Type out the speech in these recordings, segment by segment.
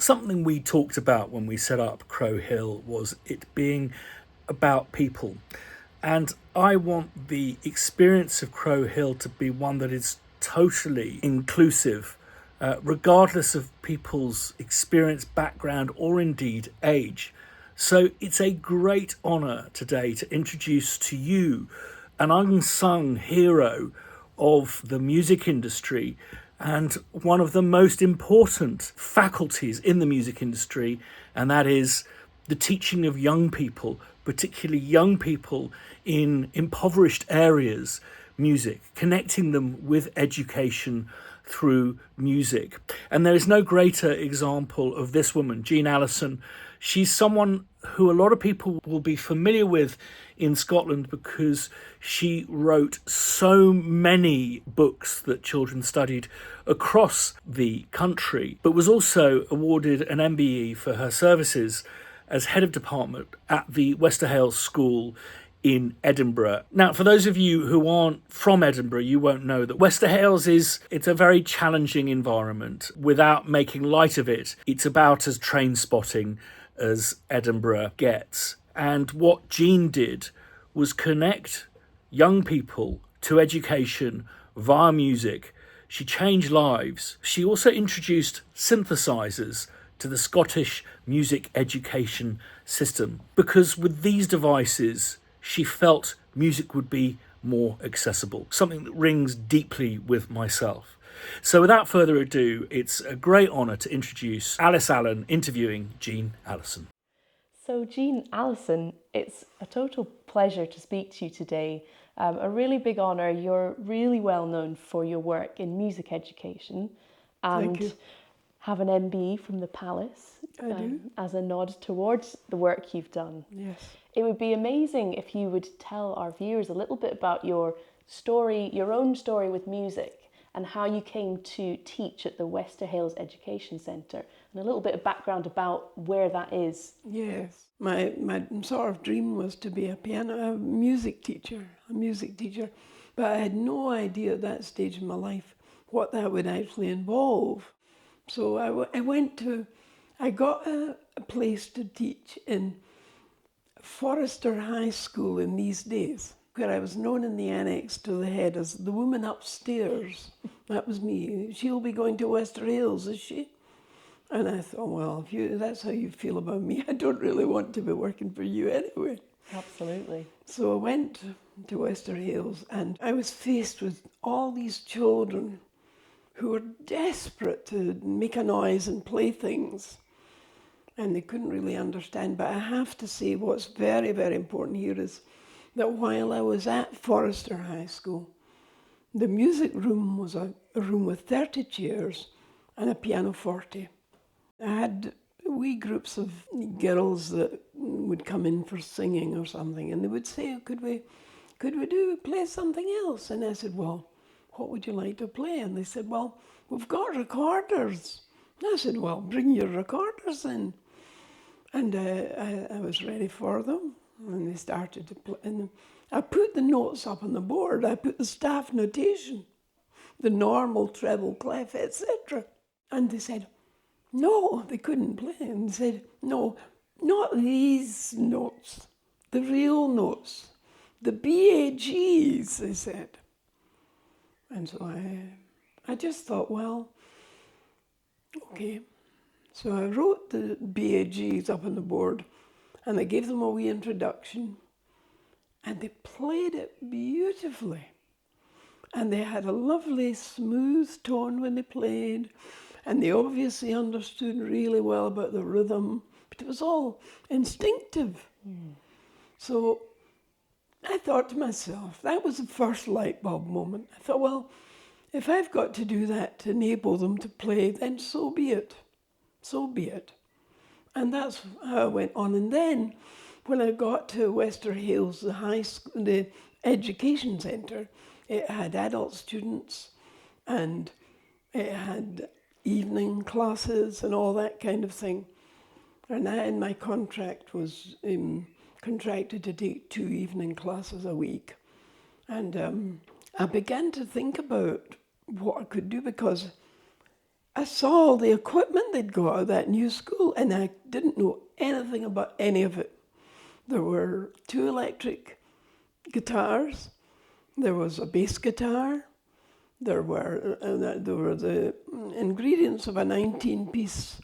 Something we talked about when we set up Crow Hill was it being about people. And I want the experience of Crow Hill to be one that is totally inclusive, regardless of people's experience, background, or indeed age. So it's a great honour today to introduce to you an unsung hero of the music industry and one of the most important faculties in the music industry, and that is the teaching of young people, particularly young people in impoverished areas, music, connecting them with education through music. And there is no greater example of this woman, Jean Allison. She's someone who a lot of people will be familiar with in Scotland because she wrote so many books that children studied across the country, but was also awarded an MBE for her services as head of department at the Westerhales School in Edinburgh. Now, for those of you who aren't from Edinburgh, you won't know that Westerhales it's a very challenging environment. Without making light of it, it's about as train spotting as Edinburgh gets. And what Jean did was connect young people to education via music. She changed lives. She also introduced synthesizers to the Scottish music education system because with these devices, she felt music would be more accessible, something that rings deeply with myself. So without further ado, it's a great honour to introduce Alice Allen interviewing Jean Allison. So Jean Allison, it's a total pleasure to speak to you today. A really big honour. You're really well known for your work in music education and have an MBE from the Palace as a nod towards the work you've done. Yes. It would be amazing if you would tell our viewers a little bit about your story, your own story with music, and how you came to teach at the Westerhales Education Centre, and a little bit of background about where that is. Yes. My sort of dream was to be a music teacher, but I had no idea at that stage in my life what that would actually involve. So I got a place to teach in Forester High School in these days, where I was known in the annex to the head as the woman upstairs. That was me. She'll be going to Westerhales, is she? And I thought, well, if that's how you feel about me, I don't really want to be working for you anyway. Absolutely. So I went to Westerhales and I was faced with all these children who were desperate to make a noise and play things. And they couldn't really understand. But I have to say what's very, very important here is that while I was at Forester High School, the music room was a room with 30 chairs and a pianoforte. I had wee groups of girls that would come in for singing or something, and they would say, could we play something else? And I said, well, what would you like to play? And they said, well, we've got recorders. And I said, well, bring your recorders in. And I was ready for them, and they started to play. And I put the notes up on the board. I put the staff notation, the normal, treble, clef, etc. And they said, no, they couldn't play. And they said, no, not these notes, the real notes, the BAGs, they said. And so I just thought, well, okay. So I wrote the BAGs up on the board and I gave them a wee introduction and they played it beautifully. And they had a lovely smooth tone when they played and they obviously understood really well about the rhythm, but it was all instinctive. So I thought to myself, that was the first light bulb moment. I thought, well, if I've got to do that to enable them to play, then so be it. So be it. And that's how I went on. And then when I got to Westerhales, the high school, the education centre, it had adult students and it had evening classes and all that kind of thing. And I, in my contract, was contracted to take 2 evening classes a week. And I began to think about what I could do because I saw all the equipment they'd got at that new school, and I didn't know anything about any of it. There were 2 electric guitars, there was a bass guitar, there were the ingredients of a 19-piece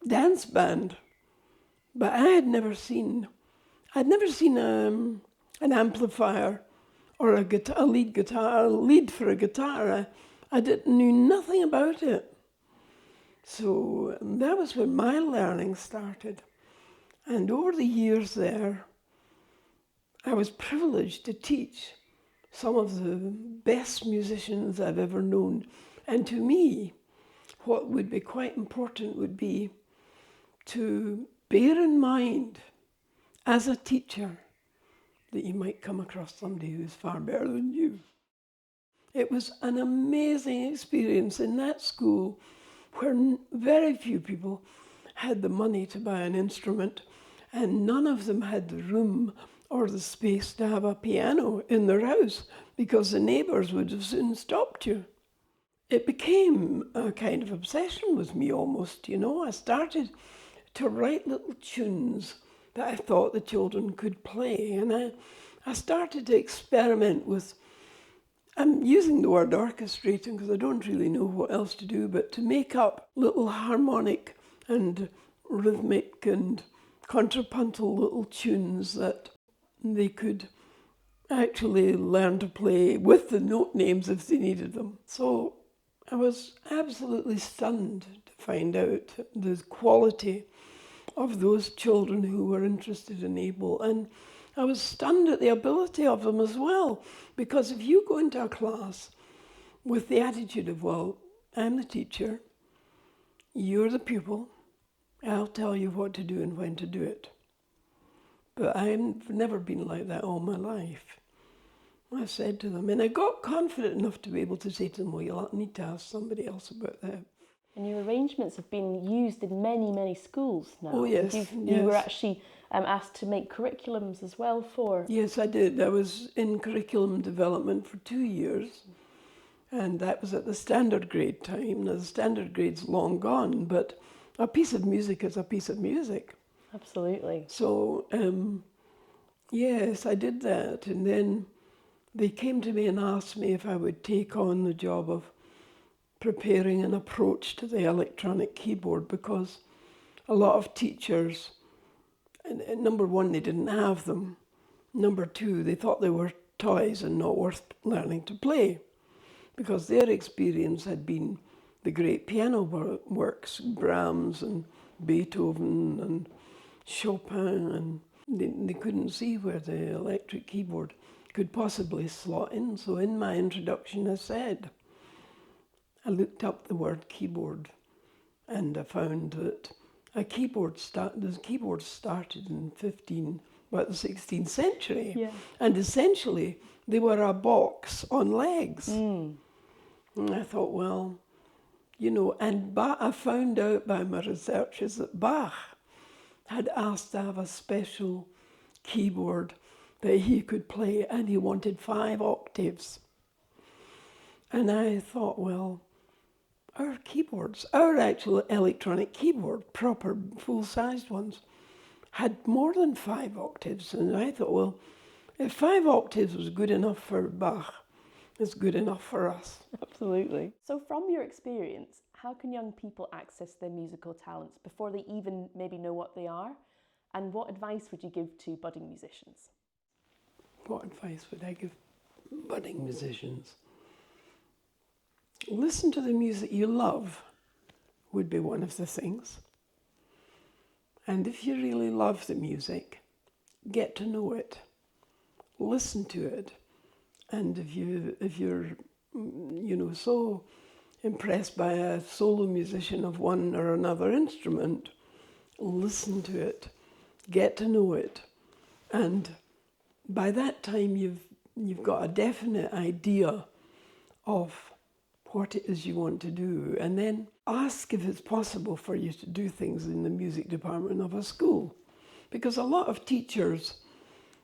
dance band, but I'd never seen an amplifier or a lead for a guitar. I knew nothing about it. So that was when my learning started. And over the years there, I was privileged to teach some of the best musicians I've ever known. And to me, what would be quite important would be to bear in mind as a teacher that you might come across somebody who's far better than you. It was an amazing experience in that school where very few people had the money to buy an instrument, and none of them had the room or the space to have a piano in their house because the neighbours would have soon stopped you. It became a kind of obsession with me almost, you know. I started to write little tunes that I thought the children could play, and I started to experiment with, I'm using the word orchestrating because I don't really know what else to do, but to make up little harmonic and rhythmic and contrapuntal little tunes that they could actually learn to play with the note names if they needed them. So I was absolutely stunned to find out the quality of those children who were interested and able. And I was stunned at the ability of them as well, because if you go into a class with the attitude of, well, I'm the teacher, you're the pupil, I'll tell you what to do and when to do it. But I've never been like that all my life. I said to them, and I got confident enough to be able to say to them, well, you'll need to ask somebody else about that. And your arrangements have been used in many, many schools now. Oh, yes. You were actually asked to make curriculums as well for... Yes, I did. I was in curriculum development for 2 years, and that was at the standard grade time. Now, the standard grade's long gone, but a piece of music is a piece of music. Absolutely. So, yes, I did that. And then they came to me and asked me if I would take on the job of preparing an approach to the electronic keyboard, because a lot of teachers, and number one, they didn't have them. Number two, they thought they were toys and not worth learning to play, because their experience had been the great piano works, Brahms and Beethoven and Chopin, and they couldn't see where the electric keyboard could possibly slot in. So in my introduction, I looked up the word keyboard, and I found that the keyboard started in the 16th century. Yeah. And essentially, they were a box on legs. And I thought, well, you know, and I found out by my researches that Bach had asked to have a special keyboard that he could play, and he wanted 5 octaves. And I thought, well, our keyboards, our actual electronic keyboard, proper full-sized ones, had more than 5 octaves. And I thought, well, if 5 octaves was good enough for Bach, it's good enough for us. Absolutely. So from your experience, how can young people access their musical talents before they even maybe know what they are? And what advice would you give to budding musicians? What advice would I give budding musicians? Listen to the music you love would be one of the things. And if you really love the music, get to know it. Listen to it. And if you're so impressed by a solo musician of one or another instrument, listen to it. Get to know it. And by that time you've got a definite idea of what it is you want to do, and then ask if it's possible for you to do things in the music department of a school, because a lot of teachers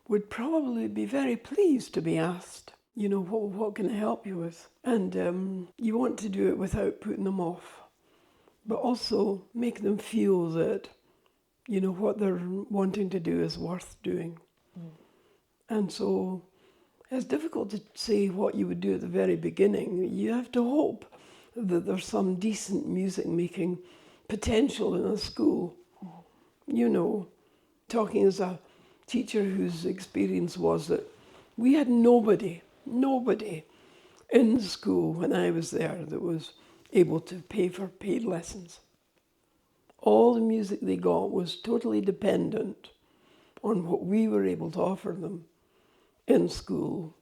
would probably be very pleased to be asked, what can I help you with? And you want to do it without putting them off. but also make them feel that, you know, what they're wanting to do is worth doing. And so it's difficult to say what you would do at the very beginning. You have to hope that there's some decent music making potential in a school. You know, talking as a teacher whose experience was that we had nobody in school when I was there that was able to pay for paid lessons. All the music they got was totally dependent on what we were able to offer them in school.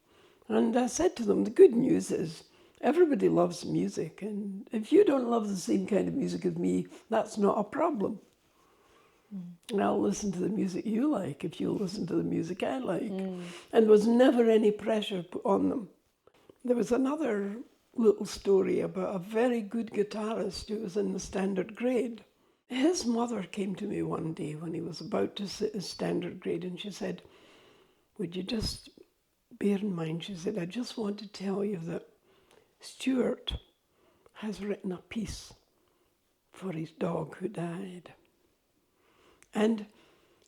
And I said to them, the good news is everybody loves music, and if you don't love the same kind of music as me, that's not a problem. And I'll listen to the music you like if you'll listen to the music I like. And there was never any pressure put on them. There was another little story about a very good guitarist who was in the standard grade. His mother came to me one day when he was about to sit his standard grade, and she said, would you just bear in mind, she said, I just want to tell you that Stuart has written a piece for his dog who died. And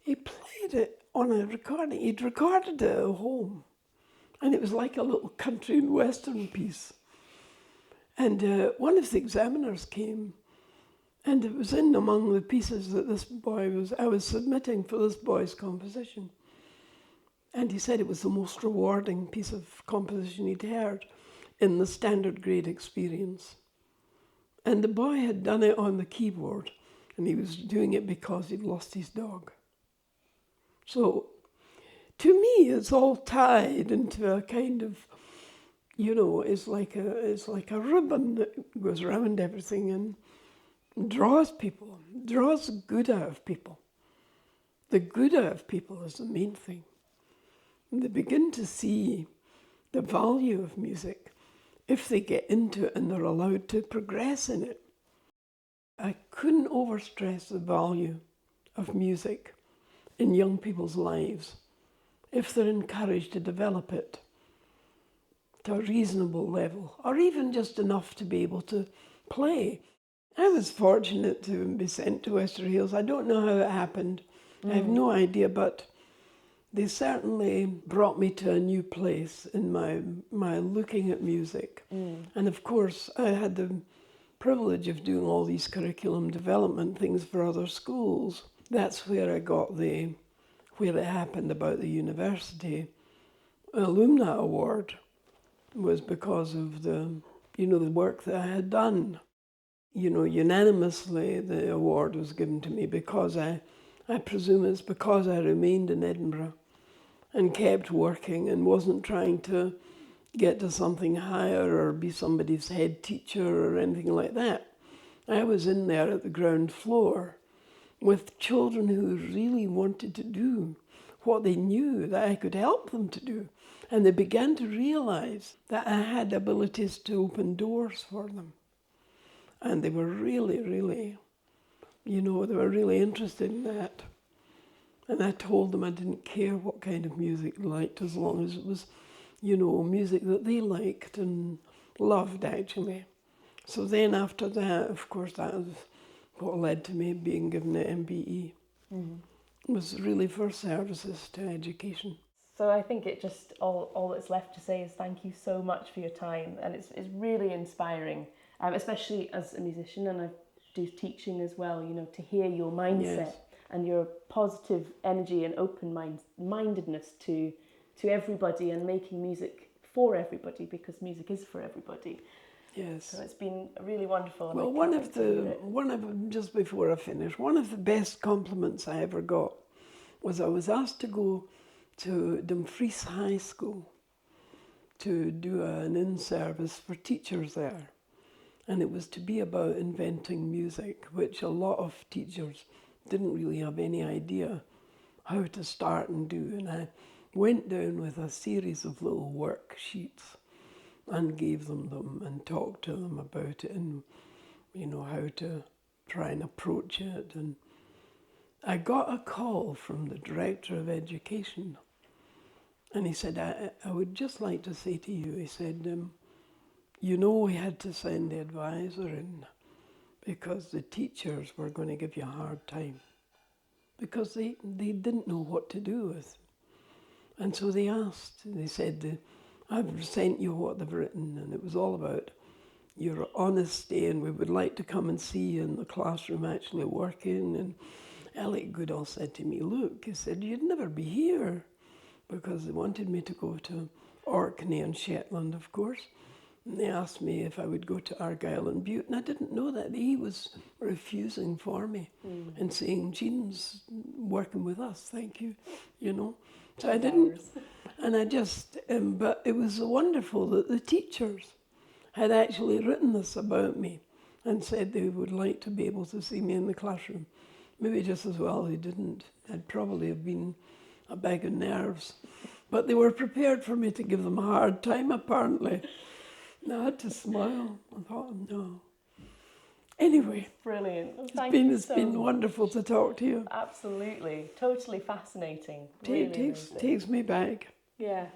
he played it on a recording. He'd recorded it at home. And it was like a little country and western piece. And one of the examiners came, and it was in among the pieces that I was submitting for this boy's composition. And he said it was the most rewarding piece of composition he'd heard in the standard grade experience. And the boy had done it on the keyboard, and he was doing it because he'd lost his dog. So, to me, it's all tied into a kind of, you know, it's like a ribbon that goes around everything and draws people, draws the good out of people. The good out of people is the main thing. And they begin to see the value of music if they get into it and they're allowed to progress in it. I couldn't overstress the value of music in young people's lives if they're encouraged to develop it to a reasonable level, or even just enough to be able to play. I was fortunate to be sent to Wester Hailes. I don't know how it happened. I have no idea, but they certainly brought me to a new place in my looking at music. And of course, I had the privilege of doing all these curriculum development things for other schools. That's where I got where it happened about the university alumni award, was because of the work that I had done. You know, unanimously the award was given to me because I presume it's because I remained in Edinburgh and kept working and wasn't trying to get to something higher or be somebody's head teacher or anything like that. I was in there at the ground floor with children who really wanted to do what they knew that I could help them to do. And they began to realize that I had abilities to open doors for them. And they were really, really, they were really interested in that. And I told them I didn't care what kind of music they liked as long as it was, music that they liked and loved, actually. So then after that, of course, that was what led to me being given an MBE. It was really for services to education. So I think it just, all that's left to say is thank you so much for your time. And it's really inspiring, especially as a musician, and I do teaching as well, to hear your mindset. Yes. And your positive energy and open-mindedness to everybody and making music for everybody, because music is for everybody. Yes. So it's been really wonderful. Well, just before I finish, one of the best compliments I ever got was I was asked to go to Dumfries High School to do an in-service for teachers there. And it was to be about inventing music, which a lot of teachers didn't really have any idea how to start and do. And I went down with a series of little worksheets and gave them and talked to them about it and, how to try and approach it. And I got a call from the director of education, and he said, I would just like to say to you, he said, we had to send the advisor in because the teachers were going to give you a hard time because they didn't know what to do with. And so they asked, they said, I've sent you what they've written, and it was all about your honesty, and we would like to come and see you in the classroom actually working. And Alec Goodall said to me, look, he said, you'd never be here, because they wanted me to go to Orkney and Shetland, of course. And they asked me if I would go to Argyll and Bute, and I didn't know that. He was refusing for me and saying, Jean's working with us, thank you, you know. So I didn't, and I just, but it was wonderful that the teachers had actually written this about me and said they would like to be able to see me in the classroom. Maybe just as well they didn't. I'd probably have been a bag of nerves. But they were prepared for me to give them a hard time, apparently. And I had to smile. I thought, no. Anyway. Brilliant. Well, It's been wonderful to talk to you. Absolutely. Totally fascinating. Takes me back. Yeah.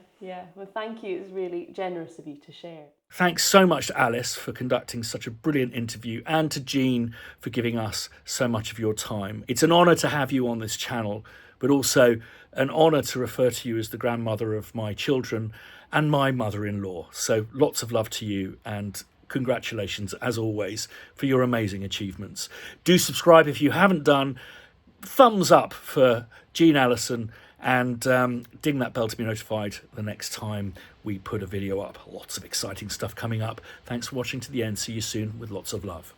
Well, thank you. It was really generous of you to share. Thanks so much to Alice for conducting such a brilliant interview, and to Jean for giving us so much of your time. It's an honour to have you on this channel, but also an honour to refer to you as the grandmother of my children and my mother-in-law. So lots of love to you, and congratulations, as always, for your amazing achievements. Do subscribe if you haven't done. Thumbs up for Jean Allison, and ding that bell to be notified the next time we put a video up. Lots of exciting stuff coming up. Thanks for watching to the end. See you soon with lots of love.